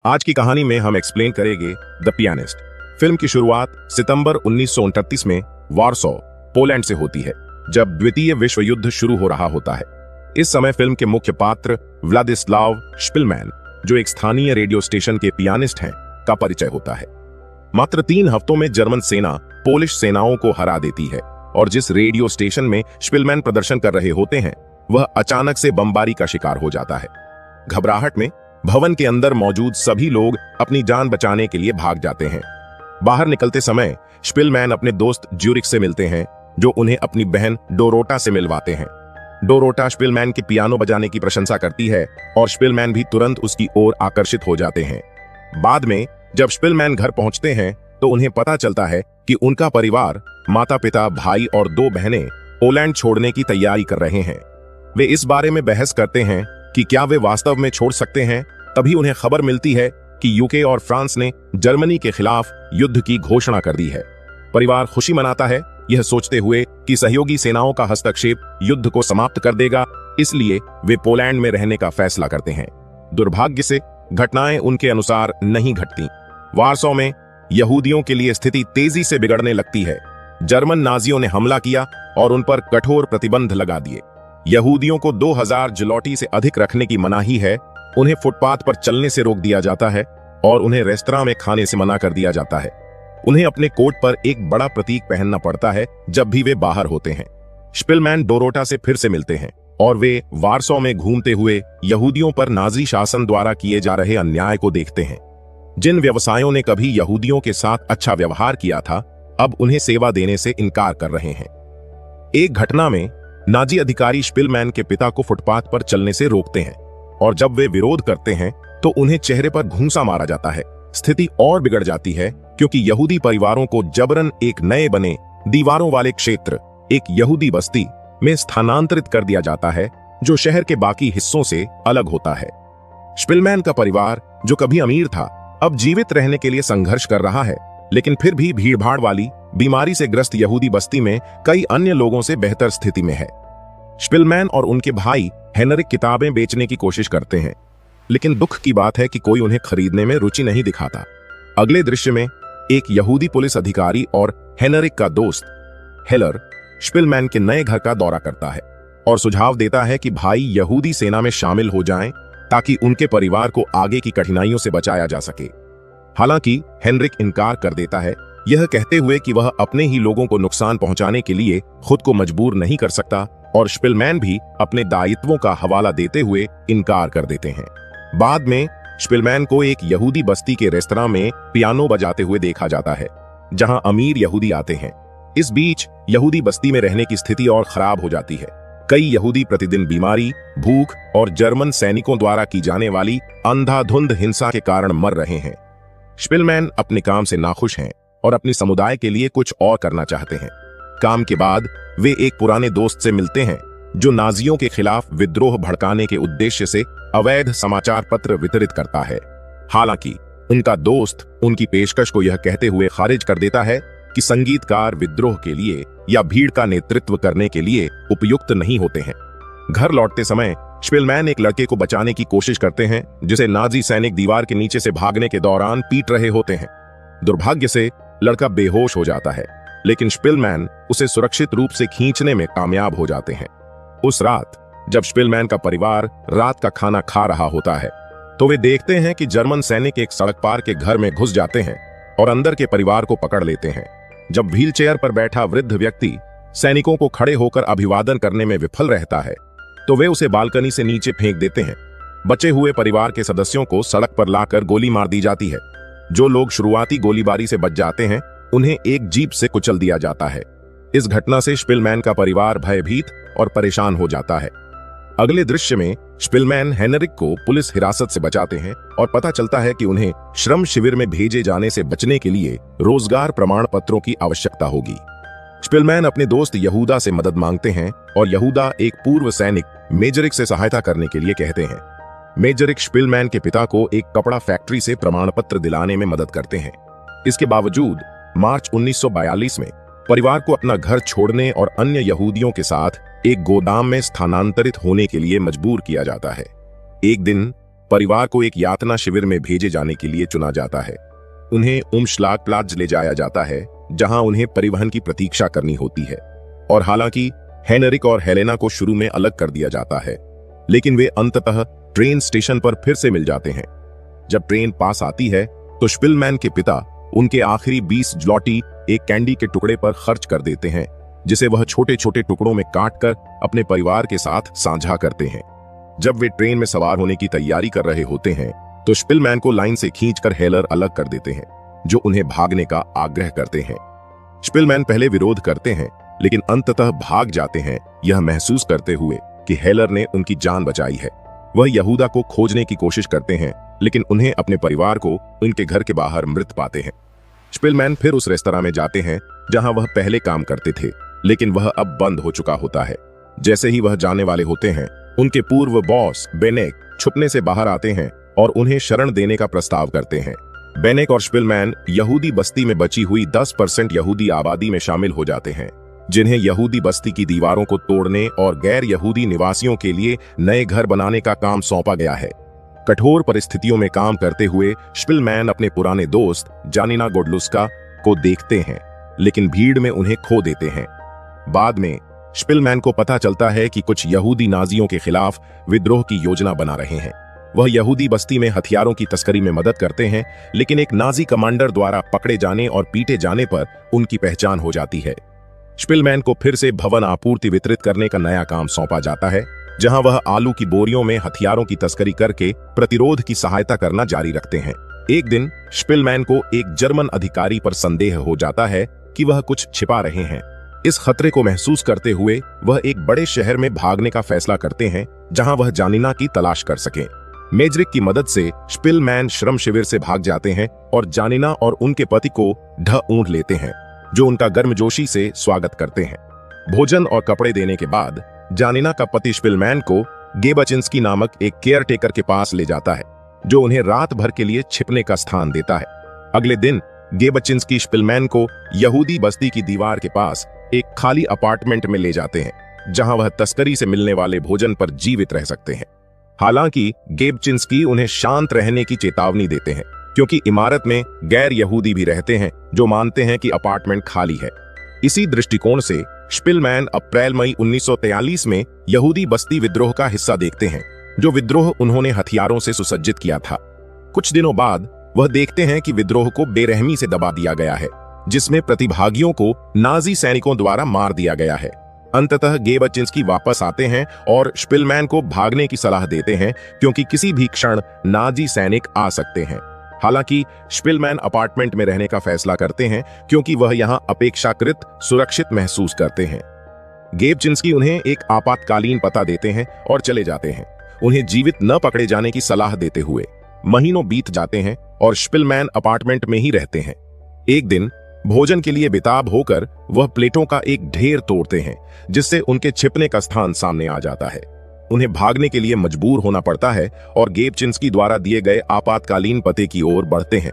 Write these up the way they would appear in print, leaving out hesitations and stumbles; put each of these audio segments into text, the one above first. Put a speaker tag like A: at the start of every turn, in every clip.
A: आज की कहानी में हम एक्सप्लेन करेंगे द पियानिस्ट। फिल्म की शुरुआत सितंबर 1929 में वार्सो, पोलैंड से होती है, जब द्वितीय विश्व युद्ध शुरू हो रहा होता है। इस समय फिल्म के मुख्य पात्र व्लादिस्लाव स्पिलमैन, जो एक स्थानीय रेडियो स्टेशन के पियानिस्ट हैं, का परिचय होता है। मात्र 3 हफ्तों में जर्मन सेना पोलिश सेनाओं को हरा देती है और जिस रेडियो स्टेशन में स्पिलमैन प्रदर्शन कर रहे होते हैं, वह अचानक से बमबारी का शिकार हो जाता है। घबराहट में भवन के अंदर मौजूद सभी लोग अपनी जान बचाने के लिए भाग जाते हैं। बाहर निकलते समय स्पिलमैन अपने दोस्त ज्यूरिक से मिलते हैं, जो उन्हें अपनी बहन डोरोटा से मिलवाते हैं। डोरोटा स्पिलमैन के पियानो बजाने की प्रशंसा करती है और स्पिलमैन भी तुरंत उसकी ओर आकर्षित हो जाते हैं। बाद में जब स्पिलमैन घर पहुंचते हैं तो उन्हें पता चलता है कि उनका परिवार, माता पिता, भाई और 2 बहनें पोलैंड छोड़ने की तैयारी कर रहे हैं। वे इस बारे में बहस करते हैं कि क्या वे वास्तव में छोड़ सकते हैं। तभी उन्हें खबर मिलती है कि यूके और फ्रांस ने जर्मनी के खिलाफ युद्ध की घोषणा कर दी है। परिवार खुशी मनाता है, यह सोचते हुए कि सहयोगी सेनाओं का हस्तक्षेप युद्ध को समाप्त कर देगा, इसलिए वे पोलैंड में रहने का फैसला करते हैं। दुर्भाग्य से घटनाएं उनके अनुसार नहीं घटती। वार्सो में यहूदियों के लिए स्थिति तेजी से बिगड़ने लगती है। जर्मन नाजियों ने हमला किया और उन पर कठोर प्रतिबंध लगा दिए। यहूदियों को 2000 जलौटी से अधिक रखने की मनाही है, उन्हें फुटपाथ पर चलने से रोक दिया जाता है और उन्हें रेस्तरां में खाने से मना कर दिया जाता है। उन्हें अपने कोट पर एक बड़ा प्रतीक पहनना पड़ता है जब भी वे बाहर होते हैं। स्पिलमैन डोरोटा से फिर से मिलते हैं और वे वार्सो में घूमते हुए यहूदियों पर नाजी शासन द्वारा किए जा रहे अन्याय को देखते हैं। जिन व्यवसायों ने कभी यहूदियों के साथ अच्छा व्यवहार किया था, अब उन्हें सेवा देने से इनकार कर रहे हैं। एक घटना में नाजी अधिकारी स्पिलमैन के पिता को फुटपाथ पर चलने से रोकते हैं और जब वे विरोध करते हैं तो उन्हें चेहरे पर घूंसा मारा जाता है। स्थिति और बिगड़ जाती है क्योंकि यहूदी परिवारों को जबरन एक नए बने दीवारों वाले क्षेत्र, एक यहूदी बस्ती में स्थानांतरित कर दिया जाता है, जो शहर के बाकी हिस्सों से अलग होता है। स्पिलमैन का परिवार, जो कभी अमीर था, अब जीवित रहने के लिए संघर्ष कर रहा है, लेकिन फिर भी भीड़भाड़ वाली, बीमारी से ग्रस्त यहूदी बस्ती में कई अन्य लोगों से बेहतर स्थिति में है। स्पिलमैन और उनके भाई हेनरिक किताबें बेचने की कोशिश करते हैं, लेकिन दुख की बात है कि कोई उन्हें खरीदने में रुचि नहीं दिखाता। अगले दृश्य में एक यहूदी पुलिस अधिकारी और हेनरिक का दोस्त हेलर स्पिलमैन के नए घर का दौरा करता है और सुझाव देता है कि भाई यहूदी सेना में शामिल हो जाएं ताकि उनके परिवार को आगे की कठिनाइयों से बचाया जा सके। हालांकि हेनरिक इनकार कर देता है, यह कहते हुए कि वह अपने ही लोगों को नुकसान पहुंचाने के लिए खुद को मजबूर नहीं कर सकता, और स्पिलमैन भी अपने दायित्वों का हवाला देते हुए इनकार कर देते हैं। बाद में स्पिलमैन को एक यहूदी बस्ती के रेस्तरां में पियानो बजाते हुए देखा जाता है, जहां अमीर यहूदी आते हैं। इस बीच यहूदी बस्ती में रहने की स्थिति और खराब हो जाती है। कई यहूदी प्रतिदिन बीमारी, भूख और जर्मन सैनिकों द्वारा की जाने वाली अंधाधुंध हिंसा के कारण मर रहे हैं। स्पिलमैन अपने काम से नाखुश हैं और अपने समुदाय के लिए कुछ और करना चाहते हैं। काम के बाद वे एक पुराने दोस्त से मिलते हैं, जो नाजियों के खिलाफ विद्रोह भड़काने के उद्देश्य से अवैध समाचार पत्र वितरित करता है। हालांकि उनका दोस्त उनकी पेशकश को यह कहते हुए खारिज कर देता है कि संगीतकार विद्रोह के लिए या भीड़ का नेतृत्व करने के लिए उपयुक्त नहीं होते हैं। घर लौटते समय स्पिलमैन एक लड़के को बचाने की कोशिश करते हैं, जिसे नाजी सैनिक दीवार के नीचे से भागने के दौरान पीट रहे होते हैं। दुर्भाग्य से लड़का बेहोश हो जाता है, लेकिन स्पिलमैन उसे सुरक्षित रूप से खींचने में कामयाब हो जाते हैं। उस रात जब स्पिलमैन का परिवार रात का खाना खा रहा होता है, तो वे देखते हैं कि जर्मन सैनिक एक सड़क पार के घर में घुस जाते हैं और अंदर के परिवार को पकड़ लेते हैं। जब व्हीलचेयर पर बैठा वृद्ध व्यक्ति सैनिकों को खड़े होकर अभिवादन करने में विफल रहता है, तो वे उसे बालकनी से नीचे फेंक देते हैं। बचे हुए परिवार के सदस्यों को सड़क पर लाकर गोली मार दी जाती है। जो लोग शुरुआती गोलीबारी से बच जाते हैं, उन्हें एक जीप से कुचल दिया जाता है। इस घटना से स्पिलमैन का परिवार भयभीत और परेशान हो जाता है। अगले दृश्य में स्पिलमैन हेनरिक को पुलिस हिरासत से बचाते हैं और पता चलता है कि उन्हें श्रम शिविर में भेजे जाने से बचने के लिए रोजगार प्रमाण पत्रों की आवश्यकता होगी। स्पिलमैन अपने दोस्त यहूदा से मदद मांगते हैं और यहूदा एक पूर्व सैनिक मेजरिक से सहायता करने के लिए कहते हैं। मेजरिक स्पिलमैन के पिता को एक कपड़ा फैक्ट्री से प्रमाण पत्र दिलाने में मदद करते हैं। इसके बावजूद मार्च 1942 में परिवार को अपना घर छोड़ने और अन्य यहूदियों के साथ एक गोदाम में स्थानांतरित होने के लिए मजबूर किया जाता है। एक दिन परिवार को एक यातना शिविर में भेजे जाने के लिए चुना जाता है। उन्हें उम्श्लागप्लात्ज ले जाया जाता है, जहां उन्हें परिवहन की प्रतीक्षा करनी होती है। और हालांकि हेनरिक और हेलेना को शुरू में अलग कर दिया जाता है, लेकिन वे अंततः ट्रेन स्टेशन पर फिर से मिल जाते हैं। जब ट्रेन पास आती है तो स्पिलमैन के पिता उनके आखिरी 20 ज़्लॉटी एक कैंडी के टुकड़े पर खर्च कर देते हैं, जिसे वह छोटे छोटे टुकड़ों में काटकर अपने परिवार के साथ साझा करते हैं। जब वे ट्रेन में सवार होने की तैयारी कर रहे होते हैं तो स्पिलमैन को लाइन से खींचकर हेलर अलग कर देते हैं, जो उन्हें भागने का आग्रह करते हैं। स्पिलमैन पहले विरोध करते हैं, लेकिन अंततः भाग जाते हैं, यह महसूस करते हुए कि हेलर ने उनकी जान बचाई है। वह यहूदा को खोजने की कोशिश करते हैं, लेकिन उन्हें अपने परिवार को उनके घर के बाहर मृत पाते हैं। स्पिलमैन फिर उस रेस्तरां में जाते हैं जहां वह पहले काम करते थे, लेकिन वह अब बंद हो चुका होता है। जैसे ही वह जाने वाले होते हैं, उनके पूर्व बॉस बेनेक छुपने से बाहर आते हैं और उन्हें शरण देने का प्रस्ताव करते हैं। बेनेक और स्पिलमैन यहूदी बस्ती में बची हुई 10% यहूदी आबादी में शामिल हो जाते हैं, जिन्हें यहूदी बस्ती की दीवारों को तोड़ने और गैर यहूदी निवासियों के लिए नए घर बनाने का काम सौंपा गया है। कठोर परिस्थितियों में काम करते हुए स्पिलमैन अपने पुराने दोस्त जानिना गोडलुस्का को देखते हैं, लेकिन भीड़ में उन्हें खो देते हैं। बाद में स्पिलमैन को पता चलता है कि कुछ यहूदी नाजियों के खिलाफ विद्रोह की योजना बना रहे हैं। वह यहूदी बस्ती में हथियारों की तस्करी में मदद करते हैं, लेकिन एक नाजी कमांडर द्वारा पकड़े जाने और पीटे जाने पर उनकी पहचान हो जाती है। स्पिलमैन को फिर से भवन आपूर्ति वितरित करने का नया काम सौंपा जाता है, जहां वह आलू की बोरियों में हथियारों की तस्करी करके प्रतिरोध की सहायता करना जारी रखते हैं। एक दिन स्पिलमैन को एक जर्मन अधिकारी पर संदेह हो जाता है कि वह कुछ छिपा रहे हैं। इस खतरे को महसूस करते हुए वह एक बड़े शहर में भागने का फैसला करते हैं, जहां वह जानिना की तलाश कर सकें। मेजरिक की मदद से स्पिलमैन श्रम शिविर से भाग जाते हैं और जानिना और उनके पति को ढूंढ लेते हैं, जो उनका गर्मजोशी से स्वागत करते हैं। भोजन और कपड़े देने के बाद जानिना का पति स्पिलमैन को गेबचिंस्की नामक एक केयरटेकर के पास ले जाता है, जो उन्हें रात भर के लिए छिपने का स्थान देता है। अगले दिन गेबचिंस्की स्पिलमैन को यहूदी बस्ती की दीवार के पास एक खाली अपार्टमेंट में ले जाते हैं, जहां वह तस्करी से मिलने वाले भोजन पर जीवित रह सकते हैं। हालांकि गेबचिंस्की उन्हें शांत रहने की चेतावनी देते हैं, क्योंकि इमारत में गैर यहूदी भी रहते हैं जो मानते हैं कि अपार्टमेंट खाली है। इसी दृष्टिकोण से स्पिलमैन अप्रैल-मई 1943 में यहूदी बस्ती विद्रोह का हिस्सा देखते हैं, जो विद्रोह उन्होंने हथियारों से सुसज्जित किया था। कुछ दिनों बाद वह देखते हैं कि विद्रोह को बेरहमी से दबा दिया गया है, जिसमें प्रतिभागियों को नाजी सैनिकों द्वारा मार दिया गया है। अंततः गेबचिंस्की वापस आते हैं और स्पिलमैन को भागने की सलाह देते हैं, क्योंकि किसी भी क्षण नाजी सैनिक आ सकते हैं। हालांकि स्पिलमैन अपार्टमेंट में रहने का फैसला करते हैं, क्योंकि वह यहां अपेक्षाकृत सुरक्षित महसूस करते हैं। गेबचिंस्की उन्हें एक आपातकालीन पता देते हैं और चले जाते हैं, उन्हें जीवित न पकड़े जाने की सलाह देते हुए। महीनों बीत जाते हैं और स्पिलमैन अपार्टमेंट में ही रहते हैं। एक दिन भोजन के लिए बेताब होकर वह प्लेटों का एक ढेर तोड़ते हैं, जिससे उनके छिपने का स्थान सामने आ जाता है। उन्हें भागने के लिए मजबूर होना पड़ता है और गेबचिंस्की द्वारा दिए गए आपातकालीन पते की ओर बढ़ते हैं।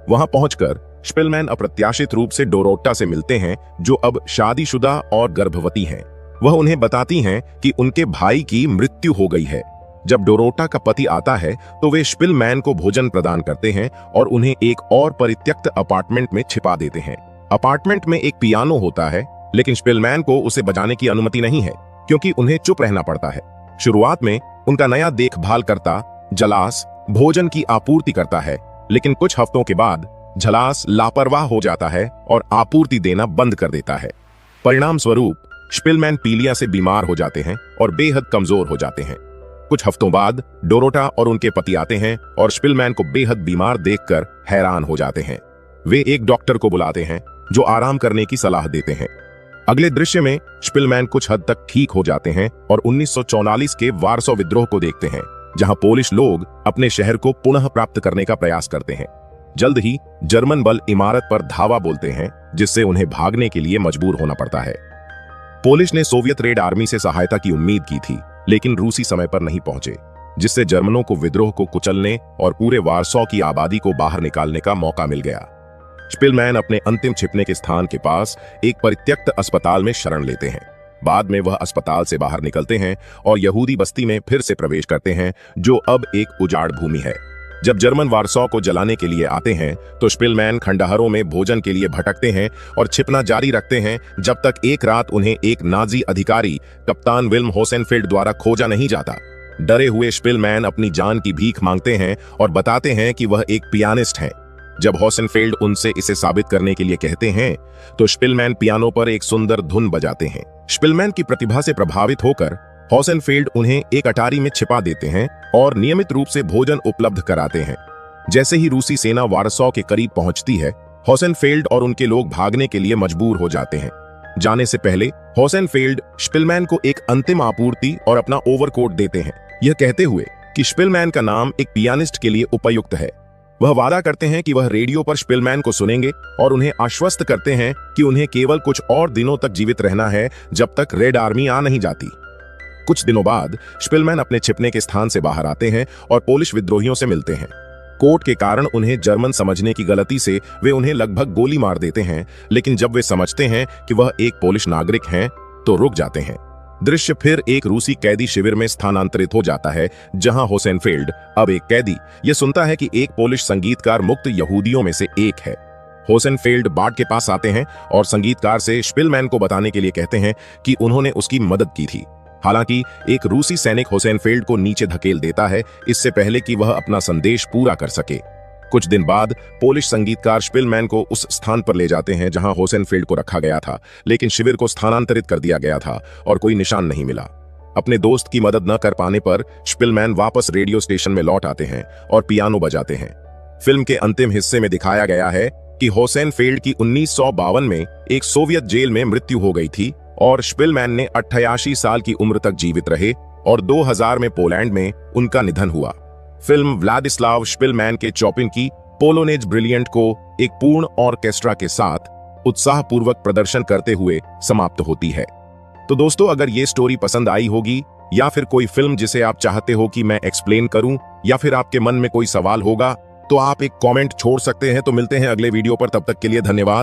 A: वहां पहुंचकर स्पिलमैन अप्रत्याशित रूप से डोरोटा से मिलते हैं, जो अब शादीशुदा और गर्भवती हैं। वह उन्हें बताती हैं कि उनके भाई की मृत्यु हो गई है। जब डोरोटा का पति आता है तो वे स्पिलमैन को भोजन प्रदान करते हैं और उन्हें एक और परित्यक्त अपार्टमेंट में छिपा देते हैं। अपार्टमेंट में एक पियानो होता है, लेकिन स्पिलमैन को उसे बजाने की अनुमति नहीं है, क्योंकि उन्हें चुप रहना पड़ता है। शुरुआत में उनका नया देखभाल करता जलास भोजन की आपूर्ति करता है, लेकिन कुछ हफ्तों के बाद जलास लापरवाह हो जाता है और आपूर्ति देना बंद कर देता है। परिणाम स्वरूप स्पिलमैन पीलिया से बीमार हो जाते हैं और बेहद कमजोर हो जाते हैं। कुछ हफ्तों बाद डोरोटा और उनके पति आते हैं और स्पिलमैन को बेहद बीमार देखकर हैरान हो जाते हैं। वे एक डॉक्टर को बुलाते हैं, जो आराम करने की सलाह देते हैं। अगले दृश्य में स्पिलमैन कुछ हद तक ठीक हो जाते हैं और 1944 के वारसो विद्रोह को देखते हैं, जहां पोलिश लोग अपने शहर को पुनः प्राप्त करने का प्रयास करते हैं। जल्द ही जर्मन बल इमारत पर धावा बोलते हैं, जिससे उन्हें भागने के लिए मजबूर होना पड़ता है। पोलिश ने सोवियत रेड आर्मी से सहायता की उम्मीद की थी, लेकिन रूसी समय पर नहीं पहुंचे, जिससे जर्मनों को विद्रोह को कुचलने और पूरे वारसो की आबादी को बाहर निकालने का मौका मिल गया। स्पिलमैन अपने अंतिम छिपने के स्थान के पास एक परित्यक्त अस्पताल में शरण लेते हैं। बाद में वह अस्पताल से बाहर निकलते हैं और यहूदी बस्ती में फिर से प्रवेश करते हैं, जो अब एक उजाड़ भूमि है। जब जर्मन वारसॉ को जलाने के लिए आते हैं तो स्पिलमैन खंडहरों में भोजन के लिए भटकते हैं और छिपना जारी रखते हैं जब तक एक रात उन्हें एक नाजी अधिकारी कप्तान विल्म होसेनफील्ड द्वारा खोजा नहीं जाता। डरे हुए स्पिलमैन अपनी जान की भीख मांगते हैं और बताते हैं कि वह एक पियानिस्ट हैं। जब होसेनफील्ड उनसे इसे साबित करने के लिए कहते हैं तो स्पिलमैन पियानो पर एक सुंदर धुन बजाते हैं। स्पिलमैन की प्रतिभा से प्रभावित होकर होसेनफील्ड उन्हें एक अटारी में छिपा देते हैं और नियमित रूप से भोजन उपलब्ध कराते हैं। जैसे ही रूसी सेना वारसॉ के करीब पहुंचती है, होसेनफील्ड और उनके लोग भागने के लिए मजबूर हो जाते हैं। जाने से पहले होसेनफील्ड स्पिलमैन को एक अंतिम आपूर्ति और अपना ओवरकोट देते हैं, यह कहते हुए कि स्पिलमैन का नाम एक पियानिस्ट के लिए उपयुक्त है। वह वादा करते हैं कि वह रेडियो पर स्पिलमैन को सुनेंगे और उन्हें आश्वस्त करते हैं कि उन्हें केवल कुछ और दिनों तक जीवित रहना है, जब तक रेड आर्मी आ नहीं जाती। कुछ दिनों बाद स्पिलमैन अपने छिपने के स्थान से बाहर आते हैं और पोलिश विद्रोहियों से मिलते हैं। कोड के कारण उन्हें जर्मन समझने की गलती से वे उन्हें लगभग गोली मार देते हैं, लेकिन जब वे समझते हैं कि वह एक पोलिश नागरिक हैं तो रुक जाते हैं। दृश्य फिर एक रूसी कैदी शिविर में स्थानांतरित हो जाता है, जहां होसेनफील्ड, अब एक कैदी, यह सुनता है कि एक पोलिश संगीतकार मुक्त यहूदियों में से एक है। होसेनफील्ड बार्ट के पास आते हैं और संगीतकार से स्पिलमैन को बताने के लिए कहते हैं कि उन्होंने उसकी मदद की थी। हालांकि एक रूसी सैनिक होसेनफील्ड को नीचे धकेल देता है, इससे पहले कि वह अपना संदेश पूरा कर सके। कुछ दिन बाद पोलिश संगीतकार स्पिलमैन को उस स्थान पर ले जाते हैं जहां होसेनफील्ड को रखा गया था, लेकिन शिविर को स्थानांतरित कर दिया गया था और कोई निशान नहीं मिला। अपने दोस्त की मदद न कर पाने पर स्पिलमैन वापस रेडियो स्टेशन में लौट आते हैं और पियानो बजाते हैं। फिल्म के अंतिम हिस्से में दिखाया गया है कि होसेनफील्ड की 1952 में एक सोवियत जेल में मृत्यु हो गई थी और स्पिलमैन ने 88 साल की उम्र तक जीवित रहे और 2000 में पोलैंड में उनका निधन हुआ। फिल्म व्लादिस्लाव स्पिलमैन के चॉपिन की पोलोनेज ब्रिलियंट को एक पूर्ण ऑर्केस्ट्रा के साथ उत्साहपूर्वक प्रदर्शन करते हुए समाप्त होती है। तो दोस्तों, अगर ये स्टोरी पसंद आई होगी या फिर कोई फिल्म जिसे आप चाहते हो कि मैं एक्सप्लेन करूं, या फिर आपके मन में कोई सवाल होगा, तो आप एक कमेंट छोड़ सकते हैं। तो मिलते हैं अगले वीडियो पर, तब तक के लिए धन्यवाद।